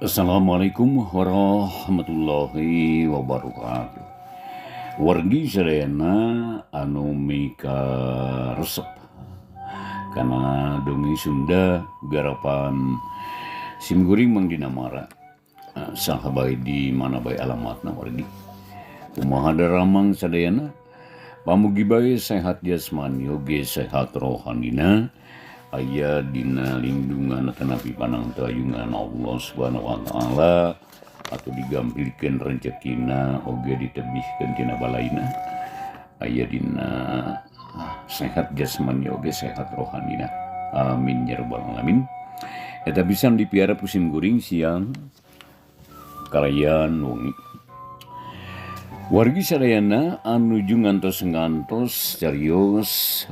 Assalamualaikum warahmatullahi wabarakatuh. Wargi sadayana anu mika resep karena dongi Sunda garapan simguring Mangdina Mara. Sahabai di mana bae alamatna wargi. Kumaha daramang sadayana pamugi bae sehat jasmani oge sehat rohanina. Aya dina lindungan tanapi panang tayungan Allah Subhanahu wa taala atau digampilkeun rezekina oge ditebihkeun tina balaina. Aya dina sehat jasmani oge sehat rohanina. Amin ya rabbal alamin. Eta pisan dipiara pusim guring siang kalayan wengi. Wargi sadayana anu ngantos carios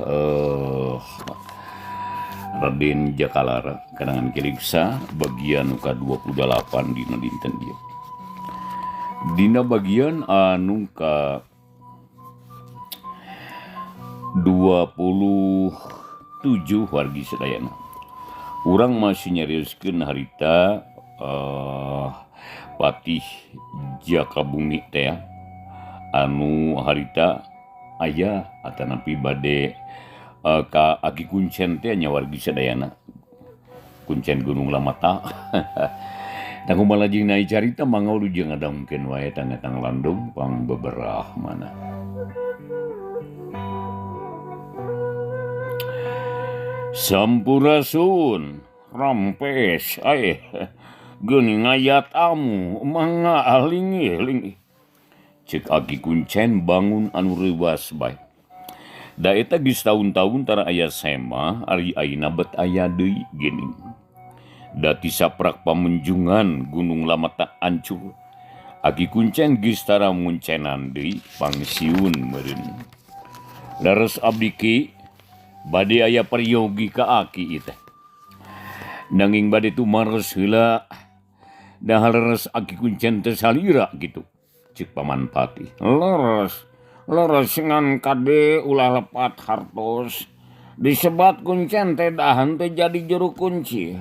Raden Jakalara Kanangan Kiriksa bagian uka 28 dina dinten dia. Dina bagian anu ka 27 wargi sadayana. Urang masih nyarioskeun harita Patih Jakabumi teh anu harita aya atanapi bade ka Aki Kuncen teh nya wargi sadayana. Kuncen Gunung Lamata. Da kumaha lajeng nai carita mangga ulu jeung ngadangkeun wae tangetang landung pang beberah mana. Sampurasun rampes geuning ngayat amu mangga alingi cek Aki Kuncen bangun anu reuwas bae. Da eta geus taun-taun tara aya sema ari ayeuna bet aya deui geuning. Da ti saprak pamunjungan Gunung Lamata ancur. Aki Kuncen geus tara muncenan deui pangsiun meureun. Leres abdi ki bade aya peryogi ka Aki teh. Nanging bade tumares heula da leres Aki Kuncen teh salira kitu. Cek Paman Patih. Leres ngan kade ulah lepat hartos disebat Kuncen teh dahan teh jadi juru kunci.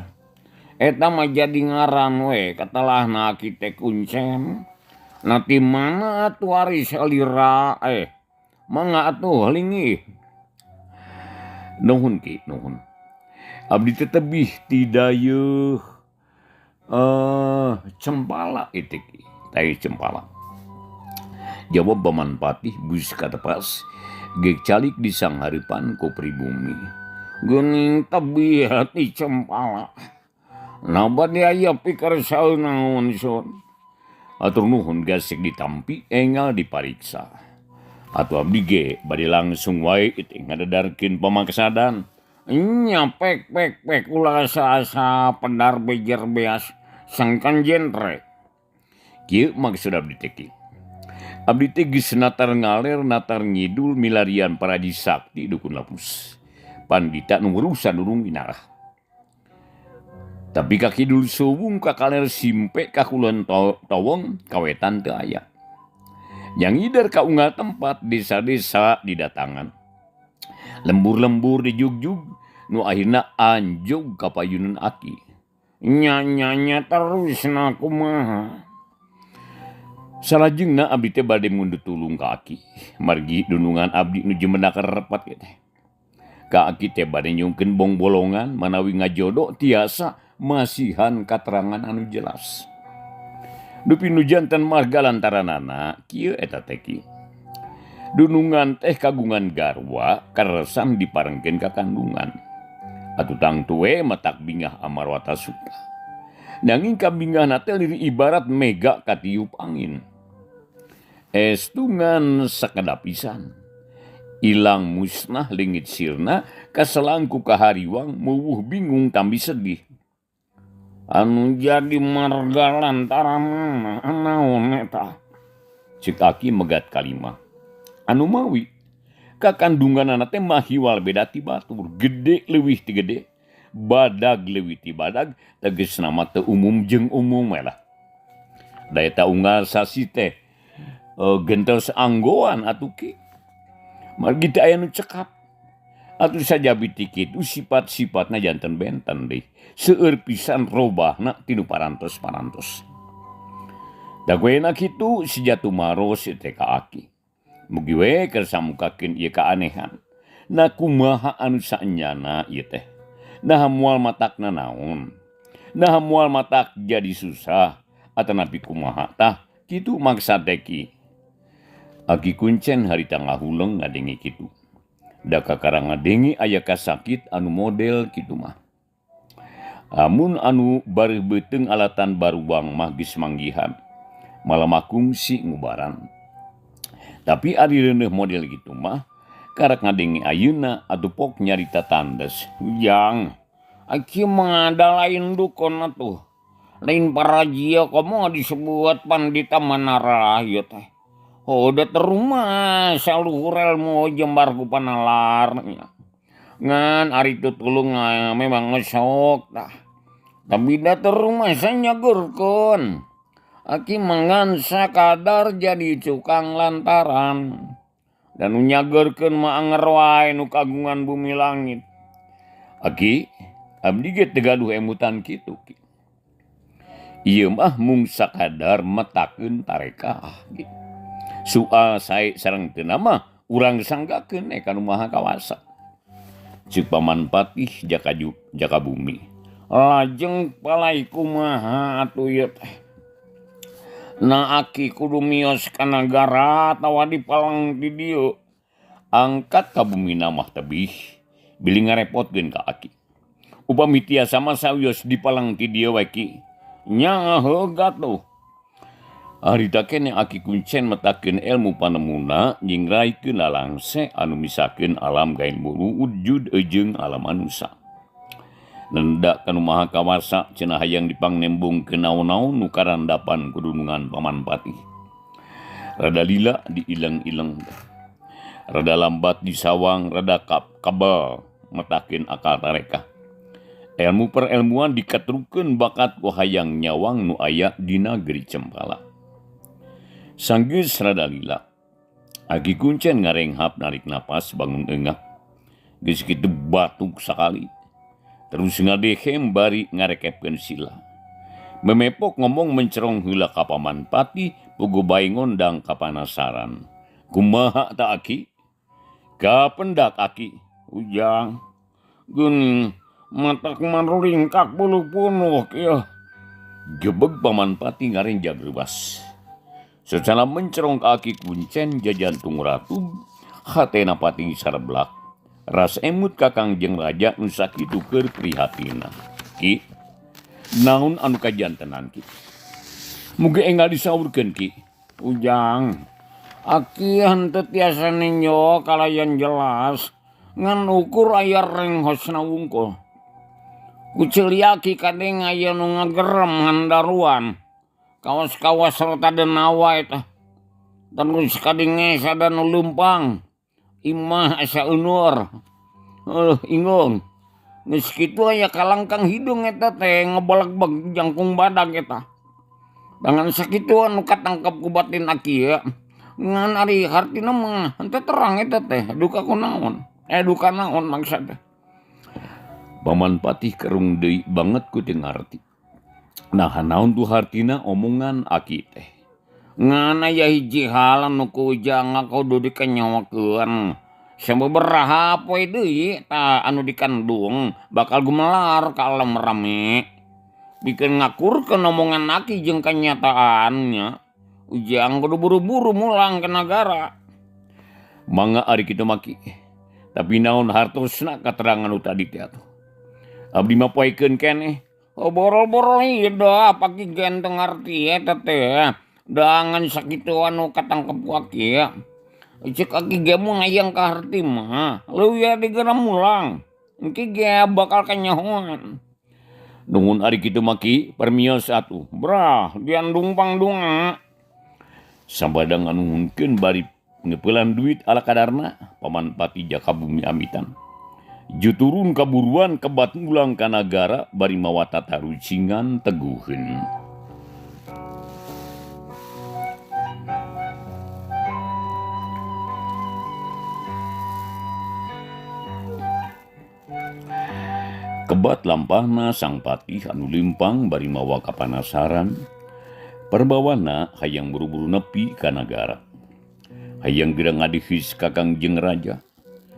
Eta mah jadi ngaran we katalahna Aki teh Kuncen. Na ti mana atuh ari salira mangga atuh linggih. Nuhun ki nuhun. Abdi teh tebih ti dayeuh Cempala itu ki. Tai Cempala. Jawab Paman Patih bus katepas gek calik di sang haripan ku pribumi. Geuning tebih hati Cempala. Nah bade aya pikarsaeun naon son. Atur nuhun gasik ditampi enggal dipariksa. Atuh abdi ge bade langsung wae itu ngadadarkeun pamaksadan. Nya pek ulah asa pendar bejer beas sangkan genre. Kieu maksud abdi teh kieu. Abdi teh geus natar ngaler natar ngidul milarian Paraji Sakti dukun Lapus. Pandita nu urusan urung winarah. Tapi ka kidul suwung ka kaler simpe ka kulon towong kawetan teu aya. Yang ngidar ka unggal tempat desa-desa didatangan. Lembur-lembur di jugjug nu akhirna anjog ka payunan Aki. Nya terus na kumaha. Salajengna abdi teh bade mundut tulung ka Aki. Margi dunungan abdi nuju mendak repet ge teh. Ka Aki teh bade nyungkeun bong bolongan manawi ngajodo tiasa masihan katerangan anu jelas. Dupi nu janten marga lantaranana kieu eta teh kieu. Dunungan teh kagungan garwa karesam diparengkeun ka kandungan. Atuh tang tue matak bingah amarwata suka. Nanging kabingahna teh liri ibarat mega katiup angin. Estungan sakadapisan. Ilang musnah lingit sirna kaselangku kahariwang muwuh bingung tambi sedih. Anu jadi marga lantaran mana naon eta? Cek Aki megat kalimah. Anu mawi kakandunganana teh mahiwal beda ti batur, gede leuwih ti gede, badag leuwih ti badag, tegesna mah teu umum jeung umum we lah. Da eta unggal sasi teh gentos anggoan atuh ki. Margi teu aya nu cekap. Atuh sajabi tikitu sifat-sifatna janten benten deui. Seueur pisan robahna tinu parantos-parantos. Dagoena kitu si Jatumaros teh ka Aki. Mugi we keur samukakeun ieu kaanehan. Na kumaha anu saenyana ieu teh? Nah moal matakna naon? Nah moal matak jadi susah atanapi kumaha tah? Kitu maksad teh. Aki Kuncen harita ngahuleng ngadengi kitu. Da kakara ngadengi aya kasakit anu model kitu mah. Amun anu bari beuteung alatan baruang mah geus manggihan. Malah makungsi ngubaran. Tapi ari reuneuh model kitu mah karek ngadengi ayeuna atuh pok nyarita tandes. Ujang, aki mah ada lain dukun atuh. Lain parajia komo disebut Pandita Manara ieu teh. Udah terumah saluhur ilmu jembar ku panalar. Ngan ari tutulung memang ngesok dah. Tapi da terumah sanyagurkeun. Aki mangan sakadar jadi cukang lantaran. Dan nyageurkeun mah anger wae nu kagungan bumi langit. Aki, abdi ge teu gaduh emutan kitu. Ieu mah mung sakadar metakeun tarekah gitu. Soal sae sareng teu mah urang sanggakeun eka nu maha kawasa. Ceuk Paman Patih jaka bumi. Lajeng palai kumaha atuh ieu teh. Na Aki kudu miyos ka nagara atawa dipalang di dieu. Angkat ka bumi mah tebih. Bili ngarepotkeun ka Aki. Upami tiasa mah sawios dipalang ti dieu wae ki. Nya heula tuh. Harita keneh Aki Kuncen metakeun ilmu panemuna nyingraikeun lalangse anu misakeun alam gain buru wujud jeung alam manusia. Nenda kanu maha kawasa cenah hayang dipangnembungkeun naon-naon nu karandapan kudunungan Paman Patih. Rada lila diileng-ileng. Rada lambat disawang, rada kabel metakeun akal tarekah. Ilmu perelmuan dikatrukeun bakat ku hayang nyawang nu aya di nageri Cempala. Sanggeus rada lila. Aki Kuncen ngarenghap narik napas bangun eungah. Geus kitu batuk sakali. Terus ngadehem bari ngarekepkeun sila. Memepok ngomong mencerong heula ka Paman Patih puguh bae ngondang kapanasaran. Kumaha ta Aki? Kapendak Aki. Ujang. Geuning matak maringkak bulu-punuh kieu. Gebeg Paman Patih ngarenjag reuas. Secara mencerong ka Aki Kuncen jajantung ratu, hatena Patih sareblak. Ras emut ka Kangjeng Raja nu sakitu keur prihatina. Ki, naon anu kajantenan Ki? Mugi enggal disaurkeun Ki. Ujang, Aki henteu tiasa ninjo kalayan jelas ngan ukur aya renghosna wungkul. Kucili Aki kadeng aya nu ngagerem handaruan. Kawas-kawas serta denawa eta. Terus kadenge sada nu lumpang. Imah asa unur. Ingung. Geus kitu aya kalangkang hidung eta teh ngebeleg-beg jangkung badag eta. Dengan sakitu anu katangkep ku batin Aki ya. Ngan ari hartina mah henteu terang eta teh duka kunaon. Duka naon maksudna. Paman Patih kerung deui banget ku teu ngarti. Nah naon tuh hartina omongan Aki teh. Ngan aya hiji hal anu ku Ujang kudu dikenyawakeun. Sababaraha poe deui ta anu dikandung bakal gumelar ka alam rame. Bikin ngakurkeun omongan Aki jeung kanyataannya. Ujang kudu buru-buru mulang ke nagara. Mangga ari kitu maki. Tapi naon hartosna katerangan nu tadi teh atuh. Abdi mah poekeun keneh. Borol-borol ieu da paki genteng arti eta teh. Dangan sakitu anu katangkep ku Aki ya. Cek Aki ge mun hayang ka harti mah leuwih digera mulang. Engke ge bakal kanyahoan. Nuhun ari kitu maki permios atuh. Brah diandung pangdunga. Sabadang anu nuhunkeun bari ngeupelan duit ala kadarna Paman Patih jaka bumi amitan. Juturun kaburuan kebat ngulang ka nagara bari mawa tatarucingan teguheun. Kebat lampahna sang patih anu limpang bari mawa kapanasaran, perbawana hayang buru-buru nepi ka nagara. Hayang gerang ngadihis ka Kangjeng Raja.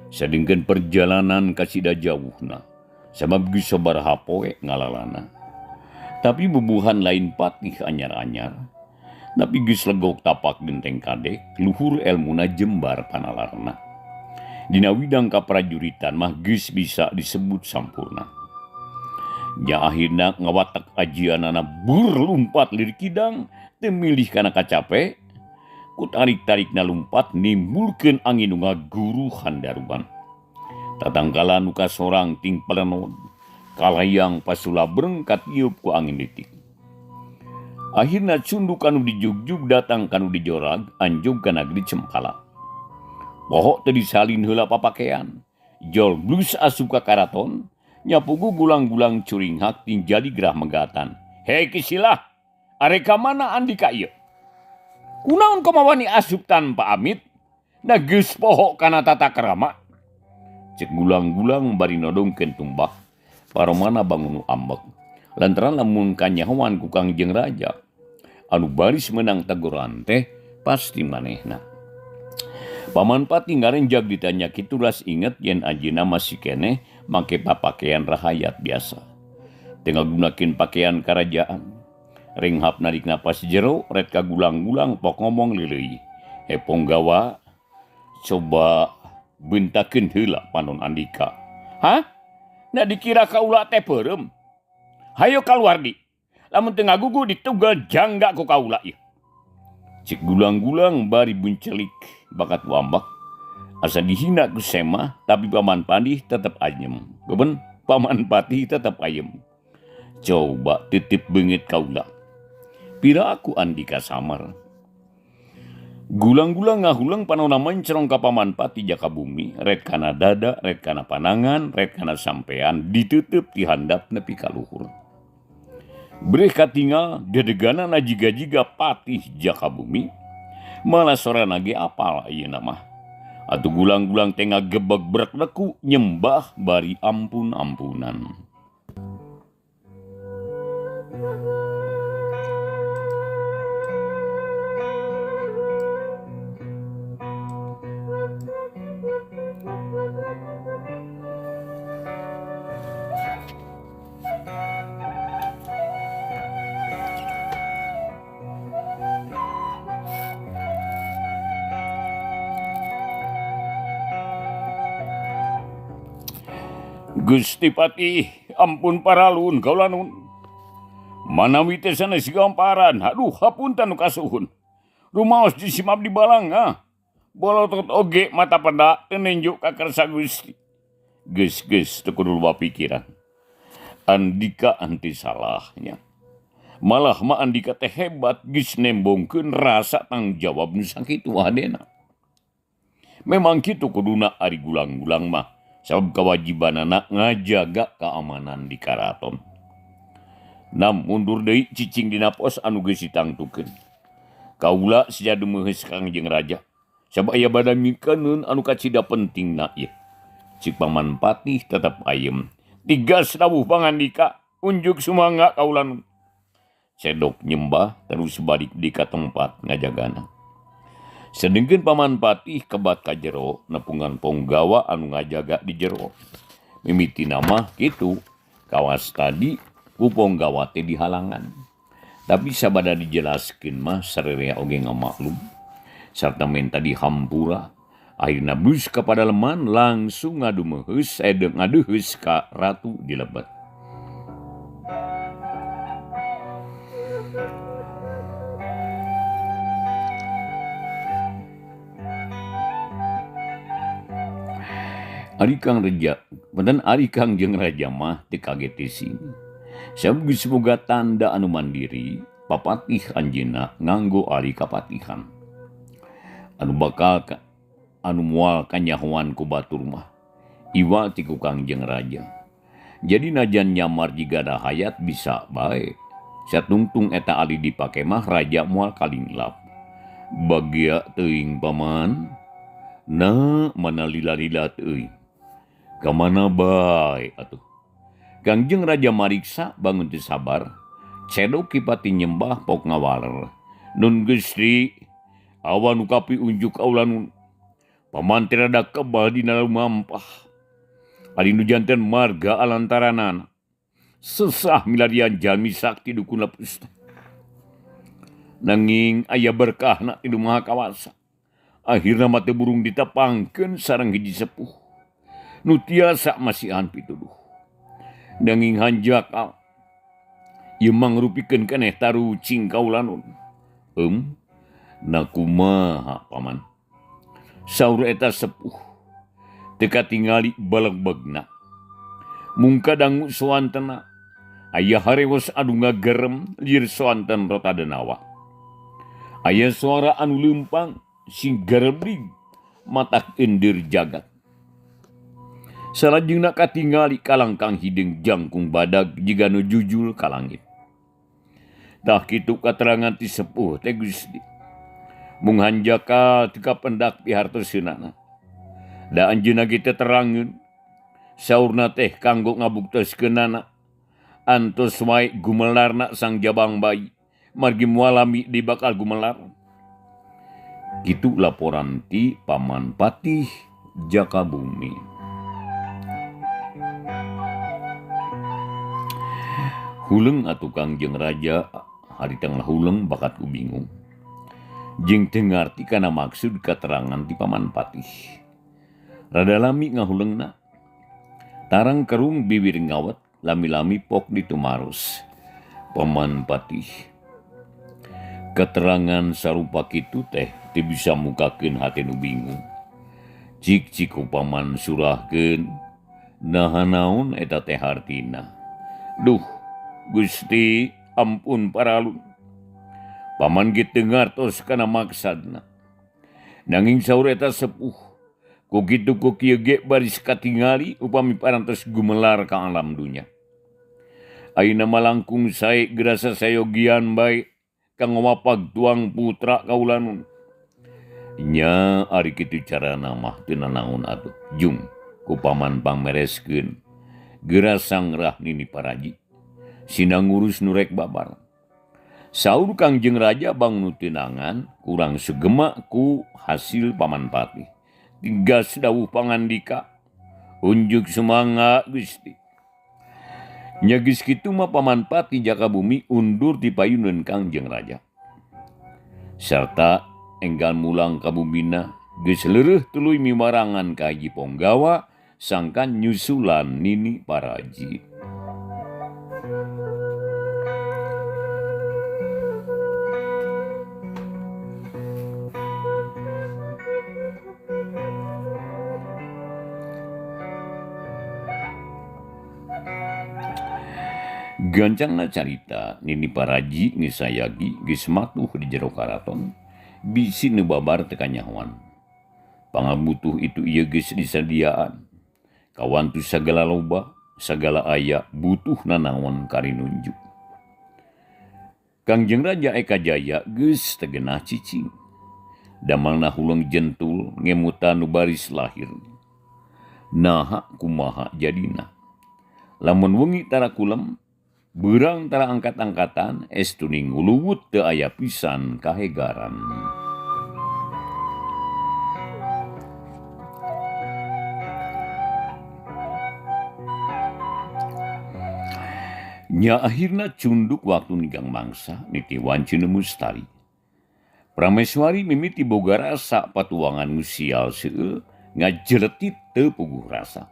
Sadengkeun perjalanan ka sida jauhna, sabab geus sabaraha poe ngalalana. Tapi bubuhan lain patih anyar-anyar, tapi geus legok tapak genteng kadek, luhur elmuna jembar panalarna. Dina widang kaprajuritan mah geus bisa disebut sampurna. Nya akhirna ngawatek ajianana berlumpat lirik kidang, teu milih kana kacape, ku tarik-tarikna lumpat nimbulkeun angin nu ngaguru handaruban. Tatangkala nu kasorang ting palenon, kalayang pasula berengkat tiup ku angin litik. Akhirna cunduk anu dijugjug datang kanu dijorag anjog ka nagri Cempala. Pohok teu disalin heula papakean, jol blus asup ka karaton, nyapugu gulang-gulang curinghak ting jadi gerah megatan. Hei Kisilah, are ka mana Andika ieu? Kunaon kamawani asup tanpa amit? Da geus pohok kana tata krama. Cek gulang-gulang bari nodongkeun tumbak, paromana bangun nu ambek. Lantaran lamun kanyahoan ku Kangjeng Raja, anu baris menang teguran teh pasti manehna. Paman Pati ngarenjag ditanya kitu ras inget yen anjeunna masih keneh make papakean rahayat biasa. Tengah gunakeun pakaian kerajaan. Ringhap narik napas jero, red ka gulang-gulang pok ngomong lileuy. He Ponggawa, coba bentakeun heula panon Andika. Hah? Na dikira kaula teh peureum. Hayo kaluar di. Lamun teu ngagugu ditugal jangga ku kaula ieu. Cik gulang-gulang bari buncelik bakat wambak. Asa dihina ku Semah, tapi Paman Pati tetep ayem. Beben, Paman Pati tetep ayem. Coba titip beungit kaula. Pira aku Andika samar. Gulang-gulang ngahulang panona mencerong ka Paman Pati jaka bumi, red kana dada, red kana panangan, red kana sampean, ditutup di handap nepi ka luhur. Breh katinggal dedegana na jiga-jiga patih jaka bumi, malah sorana ge apal ayeuna mah. Atuh gulang-gulang tengah gebeg brek leku nyembah bari ampun-ampunan. Gusti Pati, ampun paralun kaula nun. Manawi teh sanes gamparan, aduh hapunten nu kasuhun. Rumaos disimap di balang bolotot oge mata peda teu nenjuk ka kersa Gusti. Geus teu kudu loba pikiran. Andika anti salahnya. Malah mah Andika teh hebat geus nembongkeun rasa tanggung jawab nu sakitu hadena. Memang kitu kuduna ari gulang-gulang mah. Sabab kewajibanana ngajaga keamanan di karaton. Nam mundur deui cicing dina pos anu geus ditangtukeun. Kaula sejadu meuheus Kangjeng Raja. Sabab aya bada mikeun anu kacida pentingna ieu. Cik Paman Pati tetep ayem. Tigas rawuh pangandika, unjuk sumangga kaula nun. Sedok nyembah terus balik di ka tempat ngajagana. Sedengkeun Paman Pati kebat ka jero nepungan Ponggawa anu ngajaga di jero. Mimiti nama kitu kawas tadi ku Ponggawa teh dihalangan. Tapi sabada dijelaskeun mah sarerea oge ngamaklum. Sarta menta dihampura. Akhirna bus kepada leman langsung ngadumeheus ngadeuheus ka ratu di lebet. Ari Kangjeng Raja mah teu kaget di sini. Sabab geus boga tanda anu mandiri, papatih anjeunna nganggo ari kapatihan. Anu moal kanyahoan ku batur mah. Iwa ti ku Kangjeng Raja. Jadi najan nyamar jiga da hayat bisa bae. Satungtung eta ali dipake mah raja moal kalinglap. Bagia teuing paman. Nah mana lila-lila teuing. Kamana bae atuh. Kangjeng Raja mariksa bangun teu sabar, cedok kipati nyembah pok ngawaler. Nun Gusti, awan ukapi unjuk aulanun. Paman tirada kebal dina lumampah. Ali nu janten marga alantaranana. Sesah milarian jalmi sakti dukun lepus. Nanging aya berkahna ti Maha Kawasa. Akhirna mate burung ditepangkeun sareng hiji sepuh. Nu tiasa masihan pituduh. Nanging hanjakal ieu mangrupikeun keneh tarucing kaulanun. Na kumaha paman? Saur eta sepuh teu katingali balegbegna. Mungka dangu soantena aya harewos anu ngagerem lieur soanten rota denawa. Aya suara anu leumpang sing gareblig matak endir jagat. Salajengna katingali kalangkang hideng jangkung badag jiga nu jujul ka langit. Tah kitu katerangan ti sepuh teh Gusti. Mung hanjaka teu kapendak pihartoseunana. Da anjeunna ge teu terangeun saurna teh kanggo ngabuktoskeunana antos wae gumelarna sang jabang bayi margi mualami di bakal gumelar. Kitu laporan ti Paman Patih Jakabumi. Huleng atuh Kangjeng Raja hari tengah huleng bakat ku bingung. Jeung teu ngarti kana maksud katerangan ti Paman Patih. Rada lami ngahulengna. Tarang kerung bibir ngawet lami-lami pok ditumaros. Paman Patih. Keterangan sarupa kitu teh teu bisa mukakeun hate nu bingung. Cik paman surahkeun naha naon eta teh hartina. Duh, Gusti ampun paralun. Paman ge teu ngartos kana maksadna. Nanging saur eta sepuh, ku kitu ku kieu ge baris katingali upami parantos gumelar ka alam dunya. Ayeuna malangkung sae gerasa sayogian bae kanggo mapag tuang putra kaulanun. Nya ari kitu carana mah teu nanaon atuh. Jung ku paman pamereskeun gerasa ngrah nini paraji. Sina ngurus nurek babar. Saur Kangjeng Raja bangun tinangan kurang segema ku hasil Paman Patih. Tigas dawuh pangandika, unjuk semangat Gusti. Nya geus kitu mah Paman Patih Jakabumi undur ti payuneun Kangjeng Raja. Sarta enggal mulang ka bumina geus leureuh tuluy mimarangan ka Haji Ponggawa sangkan nyusulan nini paraji. Gancangna carita nini paraji ngisayagi geus matuh di jero karaton bisi nu babar teu kanyahoan. Pangabutuh itu ieu geus disadiaan. Kawan tu sagala loba, sagala aya butuh nanaon kari nunjuk. Kangjeng Raja Eka Jaya geus teu genah cicing. Damalna huleng jentul ngemutan nu baris lahir. Naha kumaha jadina. Lamun wengi tara kulem beurang tara angkat-angkatan estuni nguluwut teu aya pisan kahegaran. Nya akhirna cunduk waktu nigang mangsa niti wancina mustari. Prameswari mimiti boga rasa patuangan musial seueur ngajeretit teu puguh rasa.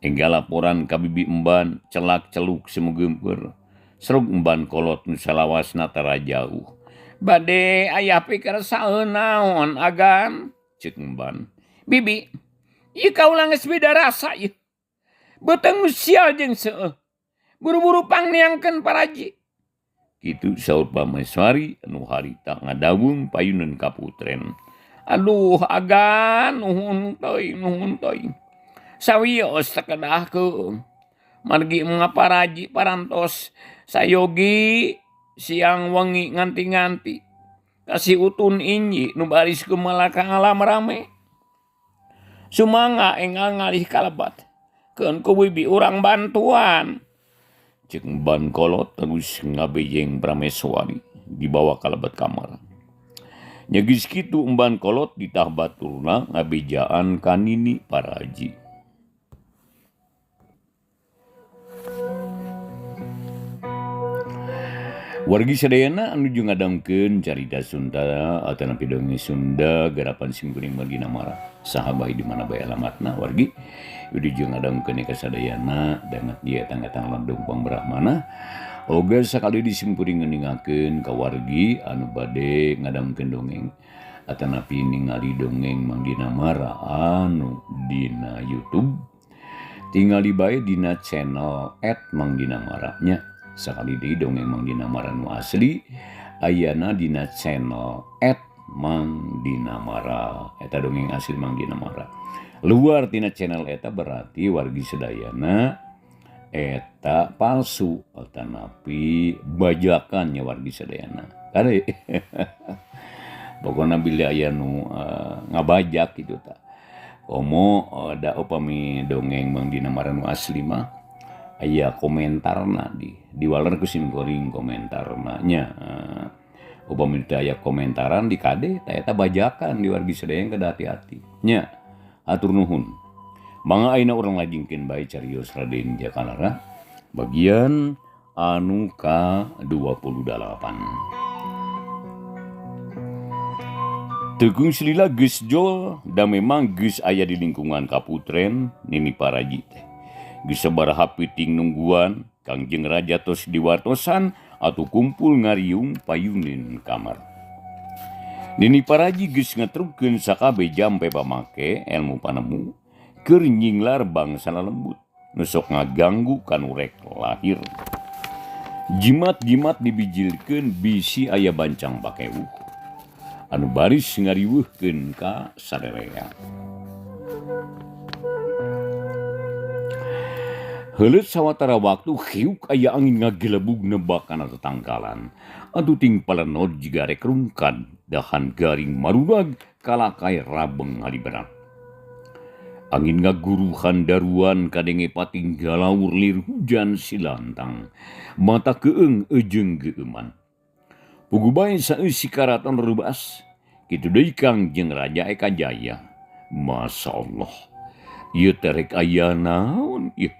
Enggal laporan ka bibi emban celak celuk semegempeur. Serug emban kolot nu salawasna tara jauh. Bade aya pikeursaeun naon agan? Ceuk emban. Bibi, ieu kaula geus beda rasa ieu. Beuteung musial jeung seueuh. Buru-buru pangneangkeun paraji. Kitu saur Prameswari anu harita ngadawung payuneun ka putren. Aduh agan nuhun teuing. Sawios takedahkeun. Margi mengapa raji parantos sayogi siang wengi nganti-nganti. Kasih utun inji nu baris gemelar ka alam rame. Sumangga enggal ngalih kalebat. Kan kowe bi urang bantuan. Cek Ban Kolot terus ngabejeng Prameswari dibawa ka lebat kamar. Nya geus kitu Ban Kolot ditah baturna ngabejaan ka Nini Paraji. Wargi sadayana anu jeung ngadangkeun carita Sunda atanapi dongeng Sunda garapan simkuring Margina Mara. Saha bae di mana bae alamatna wargi udah jeung ngadangkeun ka sadayana dangat dia tanggatang landung pangbrahmana. Oga sakali disimkuring ngeningakeun ka wargi anu bade ngadangkeun dongeng atanapi ningali dongeng Margina Mara anu dina YouTube. Tingali bae dina channel @Mangdinamara nya. Sakali deui dongeng Mangdina Mara nu asli ayana dina channel @Mangdinamara eta dongeng asli Mangdina Mara. Luar tina channel eta berarti wargi sedayana eta palsu atanapi bajakan nya wargi sedayana. Kare pokona bila aya nu ngabajak kitu tah. Komo da upami dongeng Mangdina Mara nu asli mah aya komentarna di waler ku simkuring komentarna nya. Upami teh aya komentaran di kade tah eta bajakan di wargi sadaya kada hati-hati nya. Atur nuhun. Mangga ayeuna urang lajengkeun bae carios Raden Jakalara bagian anu ka-28. Tegung Slila geus jol da memang geus aya di lingkungan Kaputren Nini Paraji teh. Geus sabaraha piting nungguan Kangjeng Raja tos diwartosan atau kumpul ngariung payunin kamar. Nini Paraji geus ngatrukeun sakabe jampe pamake ilmu panemu keur nyinglar bangsa lembut nu sok ngaganggu kanu rek lahir. Jimat-jimat dibijilkeun bisi aya bancang pakeuh anu baris ngariweuhkeun ka sarerea. Heuleut sawatara waktu hiuk aya angin ngagelebug nebak kana tetangkalan. Atuh ting palenod jiga rek rungkad dahan garing marunag kalakai rabeng haliberat. Angin ngaguruhan daruan kadenge pating galawur lir hujan silantang. Mata keeng ejeng geuman. Pugu bae saeusi karaton reubas. Kitu deui Kangjeng Raja Eka Jaya. Masyaallah. Ieu teh rek aya naon ieu?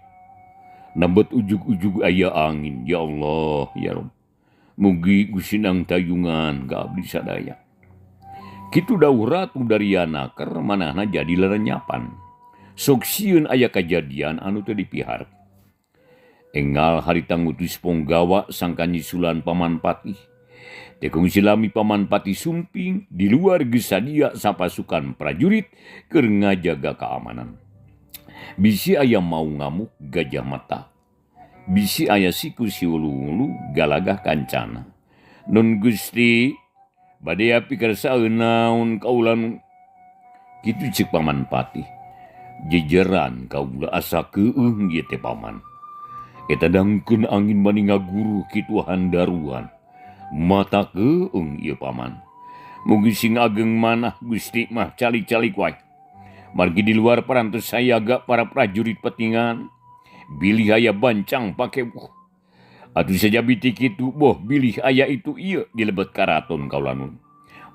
Nambet ujug-ujug aya angin, ya Allah, ya Rabb. Mugi gusinang tayungan ka abdi sadaya. Kitu dawuh Ratu Daryanaker manahna jadi lerenyapan. Sok sieun aya kajadian anu teu dipihar. Enggal harita ngutus Ponggawa sangka nyisulan Paman Patih. Tekung silami Paman Patih sumping di luar geus sadia sapasukan prajurit keur ngajaga keamanan. Bisi aya mau ngamuk gajah mata. Bisi aya siku siulu-ulu galagah kancana. Nun Gusti bade api kersaeun naon kaulan. Kitu ceuk Paman Patih. Jejeran kaula asa keueung ieu teh Paman. Eta dangkeun angin bani ngaguruh kitu handaruan. Mata keueung ieu Paman. Mugi sing ageng manah Gusti mah calik-calik wae. Margi di luar parantos sayaga para prajurit petingan. Bilih aya bancang pakeuh. Atuh saja biti kitu boh bilih aya itu ieu di lebet karaton kaulanun.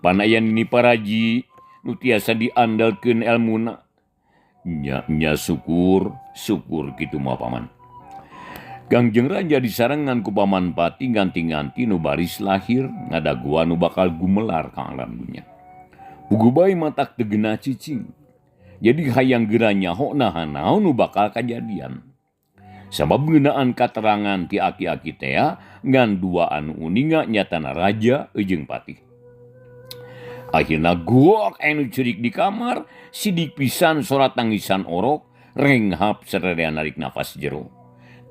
Panayan Nini Paraji nu tiasa diandalkeun elmuna. Nya syukur kitu mah Paman. Kangjeng Raja disarengan ku Paman Patih nganti-nganti nu baris lahir ngadaguan nu bakal gumelar ka alam dunya. Pugu bae matak teu geunah cicing. Jadi hayang geura nyaho naon nu bakal kajadian. Sabab ngeunaan katerangan ti aki-aki teh ngan dua anu uninga nyatana raja jeung patih. Akhirna guok anu ceurik di kamar sidik pisan sorat tangisan orok renghap sarerea narik nafas jero.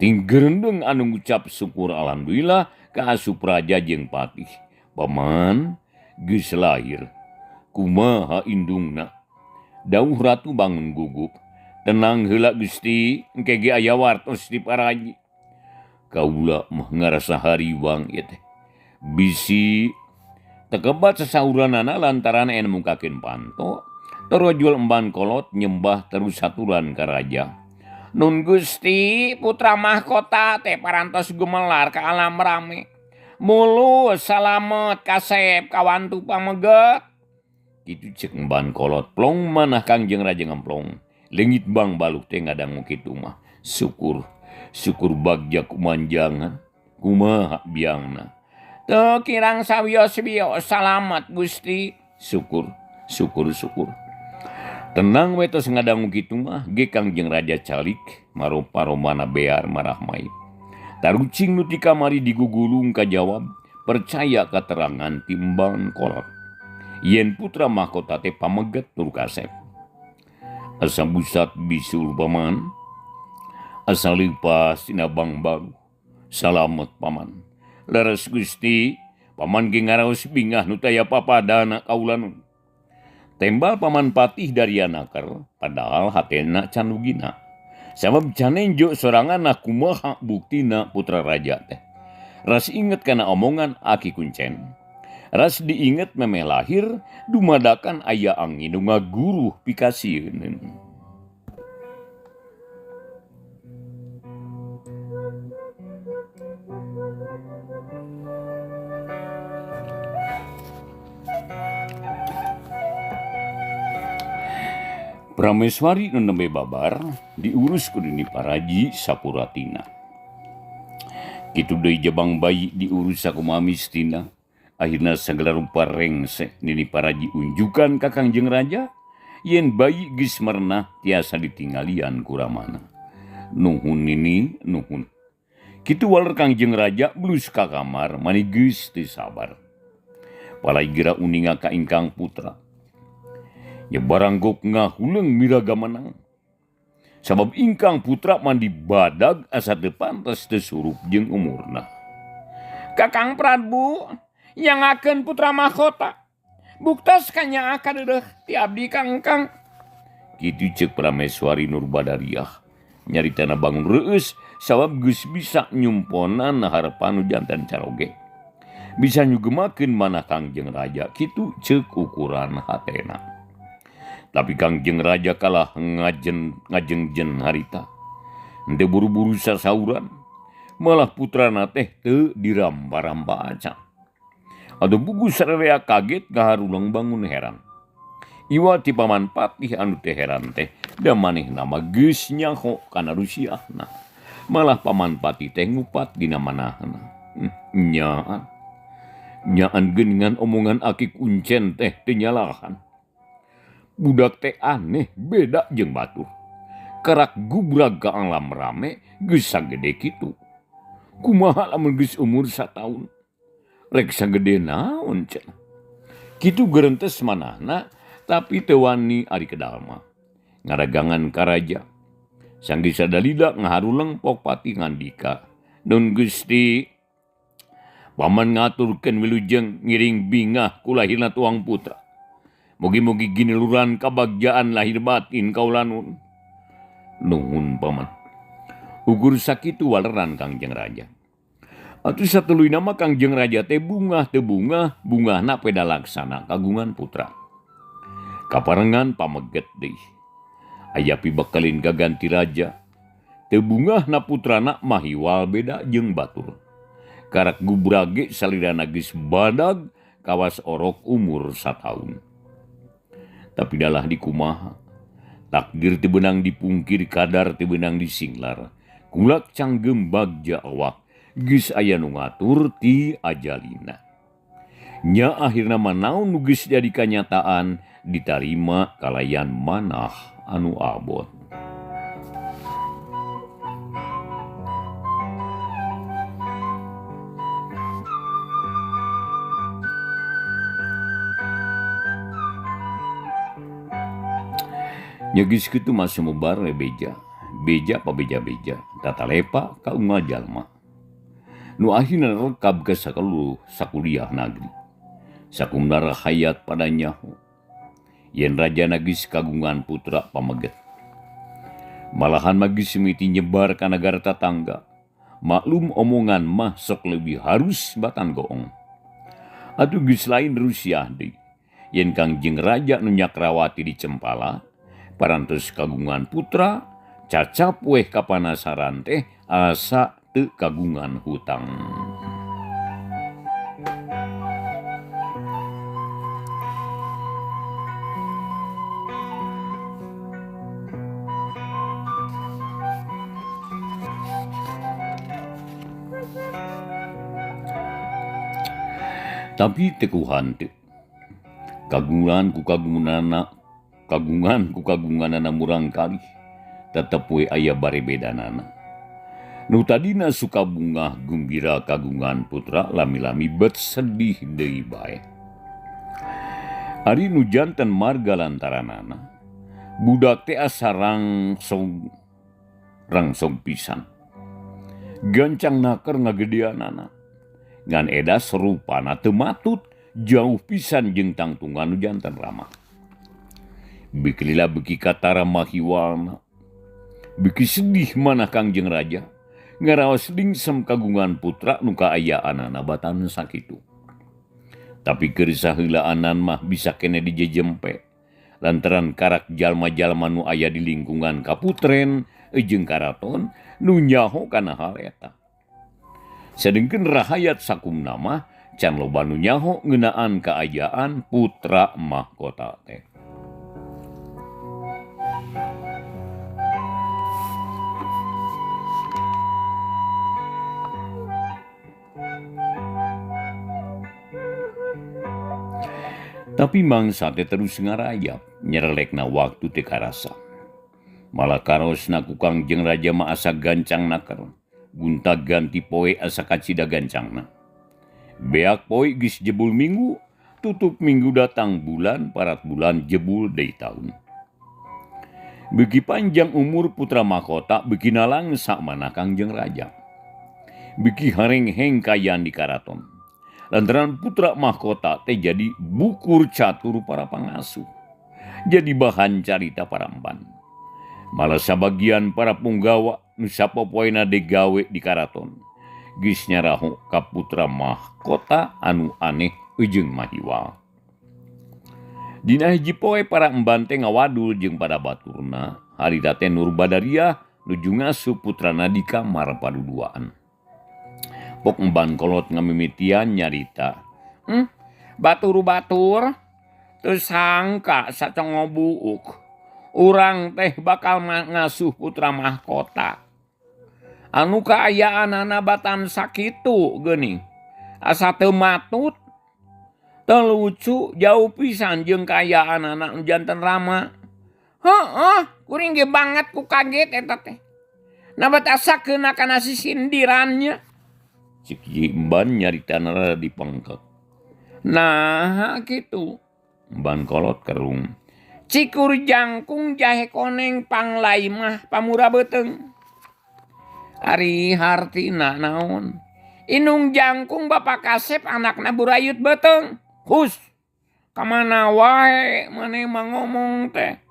Ting gerendeng anu ngucap syukur alhamdulillah ka asup raja jeung patih. Paman geus lahir. Kumaha indungna? Dawuh Ratu bangun gugup. Tenang heula Gusti, engke ge aya wartos di Paraji. Kaula mah ngarasa hariwang ieu teh. Bisi tekebat sasauranana lantaran aya mukakeun panto, torojul Emban Kolot nyembah terus saturan ka raja. Nun Gusti putra mahkota teh parantos gumelar ka alam rame. Mulus salamet kasep kawantu pameget. Kitu cek ban kolot plong manah Kangjeng Raja ngemplong. Lengit bang baluk teh ngadangu kitu mah. Syukur bagja kumanjangan. Kumaha biangna. Teu kirang sawios-wios salamet Gusti. Syukur. Tenang we tos ngadangu kitu mah ge Kangjeng Raja calik marupa-romana bear marahmai. Tarucing nu ti kamari digugulung kajawab percaya keterangan timbang kolot. Yen putra mahkota teh pameget tur kasep. Asa busat bisul paman. Asa leupas tina bang baru. Salamet paman. Leres Gusti, paman ge ngaraos bingah nu taya papadana kaulan. Tembal paman patih dari anakar, padahal hatena can lugina. Sabab canenjo sorangan kumaha buktina putra raja teh. Ras inget kana omongan Aki Kuncen. Ras diinget memeh lahir dumadakan aya angin nu ngaguruh pikasieun. Prameswari nu nembe babar diurus ku Nini Paraji Sapuratina. Kitu deui jabang bayi diurus saku mamistina. Akhirna sagala rupa rengse Nini Paraji unjukan ka Kangjeng Raja yen bayi geus merenah tiasa ditinggalian ku ramana. Nuhun Nini, nuhun. Kitu waler Kangjeng Raja blus ka kamar mani geus teu sabar. Palaigira uninga ka ingkang putra. Ya baranggok ngahuleng miraga menang. Sabab ingkang putra mandi badag asa teu pantes teu surup jeung umurna. Kakang Prabu, nyangakeun putra mahkota. Buktos kanyangakan deureuh ti abdi Kangkang. Kitu ceuk Prameswari Nurbadariah. Nyaritana bangun reueus sabab geus bisa nyumponan harepan nu janten caroge. Bisa nyugemakeun manah Kangjeng Raja kitu ceuk ukuran hatena. Tapi Kangjeng Raja kalah ngajengjen harita. Henteu buru-buru sasauran. Malah putrana teh teu diramba-ramba acan. Adu buku sarerea kaget kaharulang bangun heran. Iwa ti paman patih anu teh heran teh da manehna mah geus nyaho kana rusiahna. Malah paman patih teh ngupat dina manahna. Nyaan geuningan omongan Aki Kuncen teh teu nyalahan. Budak teh aneh beda jeung batur. Kerak gubrag ka alam rame geus sagede kitu. Kumaha lamun geus umur 1 taun? Rek sagede naon cenah. Kitu geurentes manahna tapi teu wani ari kedalma. Ngaragangan ka raja. Sang disadalida ngaharuleng pok pati ngandika. Nun Gusti, paman ngaturkeun wilujeng ngiring bingah ku lahirna tuang putra. Mugi-mugi giniluran kabagjaan lahir batin kaulanun. Nuhun paman. Ugur sakitu waleran Kangjeng Raja. Atuh satuluy nama Kangjeng Raja teh bungah teu bungahna peda laksana kagungan putra. Kaparengan pameget deui. Aya pibekelin gaganti raja. Teu bungahna putrana mahiwal beda jeung batur. Karak gubrage salirana geus badag kawas orok umur 1 taun. Tapi dalah dikumaha. Takdir teu beunang dipungkir, kadar teu beunang disinglar. Kulak canggem bagja awak. Geus aya nu ngatur ti ajalina. Nya akhirna manaon nu geus jadi kanyataan ditarima kalayan manah anu abot. Nyagis kitu masih mubar beja pa beja tata lepa ka ungal jalma. Nu akhirna rekab ke sakuliah negeri. Sakumdara hayat pada nyaho. Yen raja nagis kagungan putra pameget. Malahan magis miti nyebar ka negara tetangga. Maklum omongan mah sok lebih harus batan goong. Atuh geus lain Rusia deui. Yen Kangjeng Raja nu nyakrawati di Cempala parantos kagungan putra cacap weh kapanasaran teh asa teu kagungan hutang. Tapi tekuhan teu kagungan ku kagunganana murang kali tetep we aya barebedanana. Nu tadina suka bungah gumbira kagungan putra lami-lami bet sedih deui bae. Ari nu janten marga lantaranana budak teh asa rangsong pisan. Gancang naker ngagedeanana. Ngan eda serupana teu matut jauh pisan jeung tangtungan nu janten rama. Bikilila beki katara mahiwalna. Beki sedih mana Kangjeng Raja ngaraos lingsem kagungan putra nu kaayaanana batan sakitu. Tapi keur saheulaan mah bisa kene dijejempe lantaran karak jalma-jalma nu aya di lingkungan kaputren jeung karaton nu nyaho kana hal eta. Sedengkeun rahayat sakumna mah can loba nu nyaho ngeunaan kaayaan putra mahkota teh. Tapi mangsa teh terus ngarayap nyerelekna waktu teh karasa. Malah karosna ku Kangjeng Raja mah asa gancang naker. Gunta ganti poe asa kacida gancangna. Beak poe geus jebul minggu, tutup minggu datang bulan, parat bulan jebul deui taun. Begi panjang umur putra mahkota, begi nalang sakmana Kangjeng Raja. Begi harengheng kayan di karaton. Lantaran putra mahkota teh jadi bukur catur para pangasuh. Jadi bahan carita para emban. Malah sabagian para punggawa nu sapopoena degawe di karaton geus nyaraho ka putra mahkota anu aneh jeung mahiwal. Dina hiji poe para emban teh ngawadul jeung pada baturna harita teh Nur Badariah nuju ngasuh putrana di kamar paduduaan. Pok emban kolot ngamimitian nyarita. Batur-batur teu sangka sacongo buuk. Urang teh bakal ngasuh putra mahkota. Anu kaayaanana batan sakitu geuning. Asa teu matut, teu lucu, jauh pisan jeung kaayaanana janten rama. Heuh, kuring ge banget ku kaget eta teh. Nabat asakeun kana sisindirannya. Cik Jimban nyaritana rada dipengkek. Nah, kitu. Emban kolot kerung. Cikur jangkung jahe koneng panglai mah pamura beuteng. Ari hartina naon? Inung jangkung bapak Kasep anakna burayut beuteng. Hus, kamana wae maneh mah ngomong teh.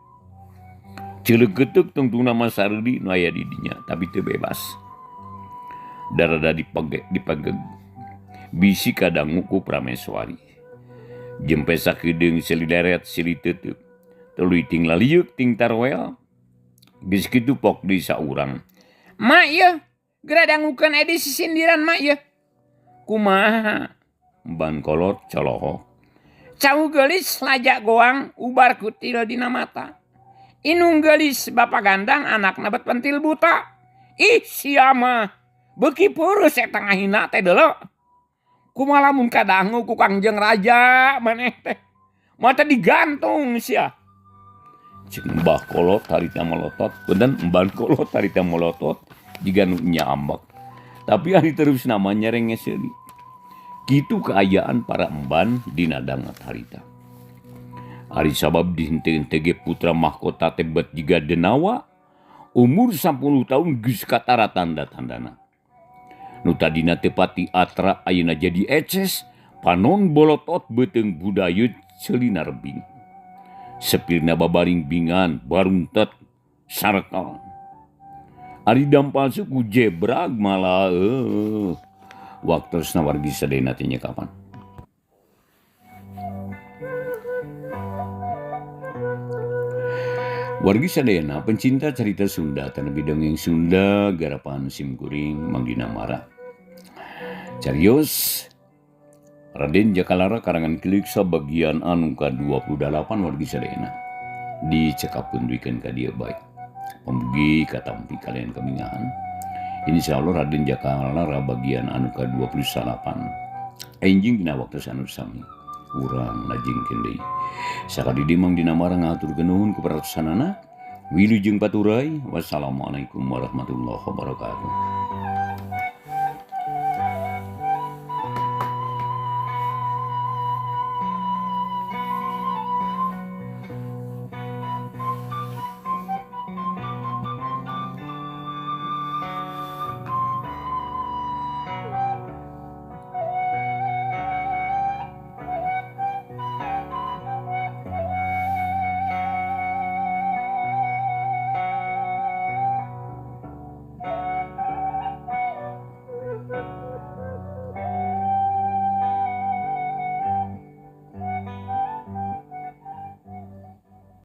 Ceuleuh geuteuk tungtungna mah Sarudi nu aya di dinya, tapi teu bebas. Darada dipegeg. Bisi kadangu ku Prameswari. Jempe sakedeung silideret silih teuteuk. Tuluy ting laliuk ting tarwel. Geus kitu pok di saurang. Mak ye, geura dangukeun edi sisindiran mak ye. Kumaha? Ban kolot colohok. Cau geulis lajak goang ubar kutil dina mata. Inung geulis bapa gandang anakna bet pentil buta. Ih sia mah beuki peureuh eta ngahina teh deuleu. Kumaha lamun kadangu ku Kangjeng Raja maneh teh. Mata digantung sia. Cik Mbah kolot harita melotot, kemudian Mban kolot harita melotot, jika nyambak. Tapi hari terus namanya rengeseli. Kitu keayaan para emban di nadangat harita. Hari sabab dihente-hentege putra mahkota tebet jiga denawa, umur 10 tahun geus katara tanda-tandana. Nu tadina tepati atra ayeuna jadi eces, panon bolotot beteung budayut ceulina rebing. Sepirna babaring bingan, baruntet, sarekal. Ari dampal suku jebrag malah waktosna wargi sadena teh kapan. Wargi sadayana pencinta cerita Sunda terlebih dongeng Sunda garapan simkuring Manggina Mara. Carios Raden Jakalara karangan Kiliksa bagian anu ke-28 wargi sadayana. Dicekapkeun duikeun ka dieu bae. Pemugi katampi kalian kemingahan. Insyaallah Raden Jakalara bagian anu ke-28. Enjing dina waktu anu sami. Urang lajengkeun deui. Sakadi Mang dina Mara ngaturkeun nuhun ku pratosanana. Wilujeng paturai. Wassalamualaikum warahmatullahi wabarakatuh.